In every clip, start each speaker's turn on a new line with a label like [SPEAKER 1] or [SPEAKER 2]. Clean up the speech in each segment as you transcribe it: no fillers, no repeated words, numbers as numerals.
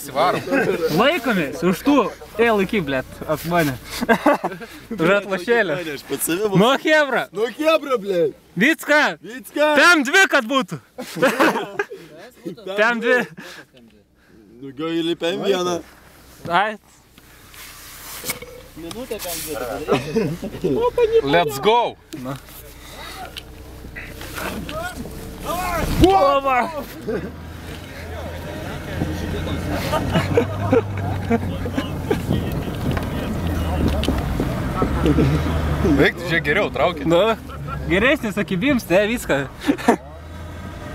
[SPEAKER 1] Tiesiai varom.
[SPEAKER 2] Laikomės už tų. Laiky, blėt, ant mane. Už atlašėlę. Nu, Hebra.
[SPEAKER 3] Nu, Hebra, blėt.
[SPEAKER 2] Vicka. Tem dvi, kad būtų. Tem dvi.
[SPEAKER 3] Nu, gal įlipėm vieną.
[SPEAKER 2] Ai.
[SPEAKER 4] Minutę tam dėti.
[SPEAKER 1] Let's go.
[SPEAKER 2] Ova.
[SPEAKER 1] Veikti, žiūrėk, geriau, traukit.
[SPEAKER 2] Nu, geresnis akibims, ne, viską.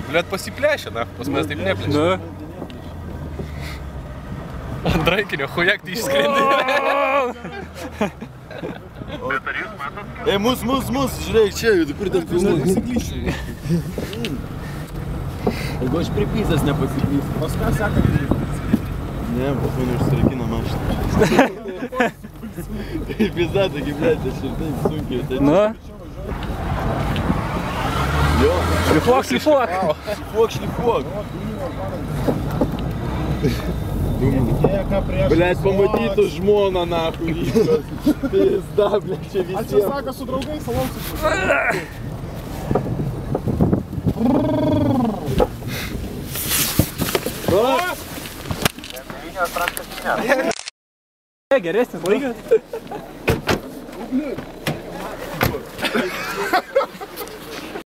[SPEAKER 1] Blet pasiplešė, na, pas mes taip neplešė.
[SPEAKER 2] Nu.
[SPEAKER 1] Ant raikinio, hujek tai išskrendi.
[SPEAKER 3] Mus, žiūrėk, čia, kur ten pasiklyšiu. Jeigu aš pripysęs nepasiklysiu. Pas ką seka? Ne, pas mane užsirakina mašina. Kaip pizda, taigi, blėt, aš ir taip sunkiai.
[SPEAKER 2] Nu.
[SPEAKER 3] Jo.
[SPEAKER 2] Šlifuok.
[SPEAKER 3] Šlifuok. Blėt, pamatytų žmoną, nahui, viskas. Pizda, blėt, čia visiems.
[SPEAKER 5] Ar čia sako su draugais, salausiu?
[SPEAKER 2] Geresnis laikas.